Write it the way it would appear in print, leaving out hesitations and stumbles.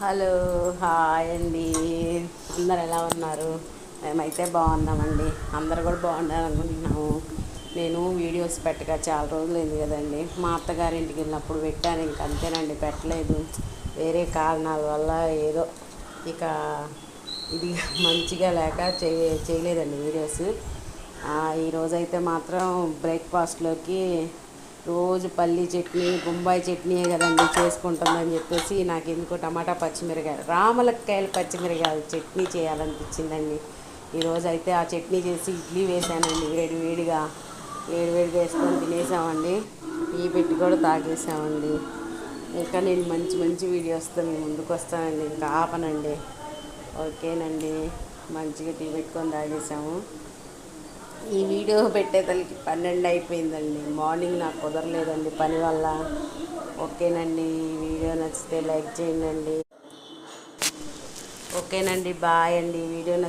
Hello, hi అండి. అందరు ఎలా ఉన్నారు? మేమైతే బాగున్నామండి. అందరు కూడా బాగున్నారు అనుకుంటున్నాము. నేను వీడియోస్ పెట్టక చాలా రోజులైంది కదండి. మా అత్తగారింటికి వెళ్ళినప్పుడు పెట్టాను, ఇంక అంతేనండి, పెట్టలేదు. వేరే కారణాల వల్ల ఏదో ఇక ఇది మంచిగా లేక చేయలేదండి వీడియోస్. ఈరోజైతే మాత్రం బ్రేక్ఫాస్ట్లోకి రోజు పల్లీ చట్నీ, బొంబాయి చట్నీయే కదండి చేసుకుంటుందని చెప్పేసి నాకు ఎందుకో టమాటా పచ్చిమిరకాయలు, రామలక్కాయలు పచ్చిమిరకాయలు చట్నీ చేయాలనిపించిందండి. ఈరోజు అయితే ఆ చట్నీ చేసి ఇడ్లీ వేసానండి. వేడివేడిగా వేడివేడిగా వేసుకొని తినేసామండి. టీ పెట్టి కూడా తాగేసామండి. ఇంకా నేను మంచి మంచి వీడియోస్తో మీ ముందుకు వస్తానండి. ఇంకా ఆపనండి. ఓకేనండి. మంచిగా టీ పెట్టుకొని తాగేసాము. ఈ వీడియో పెట్టేతలకి 12 అయిపోయిందండి. మార్నింగ్ నాకు కుదరలేదండి పని వల్ల. ఓకేనండి. ఈ వీడియో నచ్చితే లైక్ చేయండి. ఓకేనండి. బాయ్ అండి. వీడియో నచ్చితే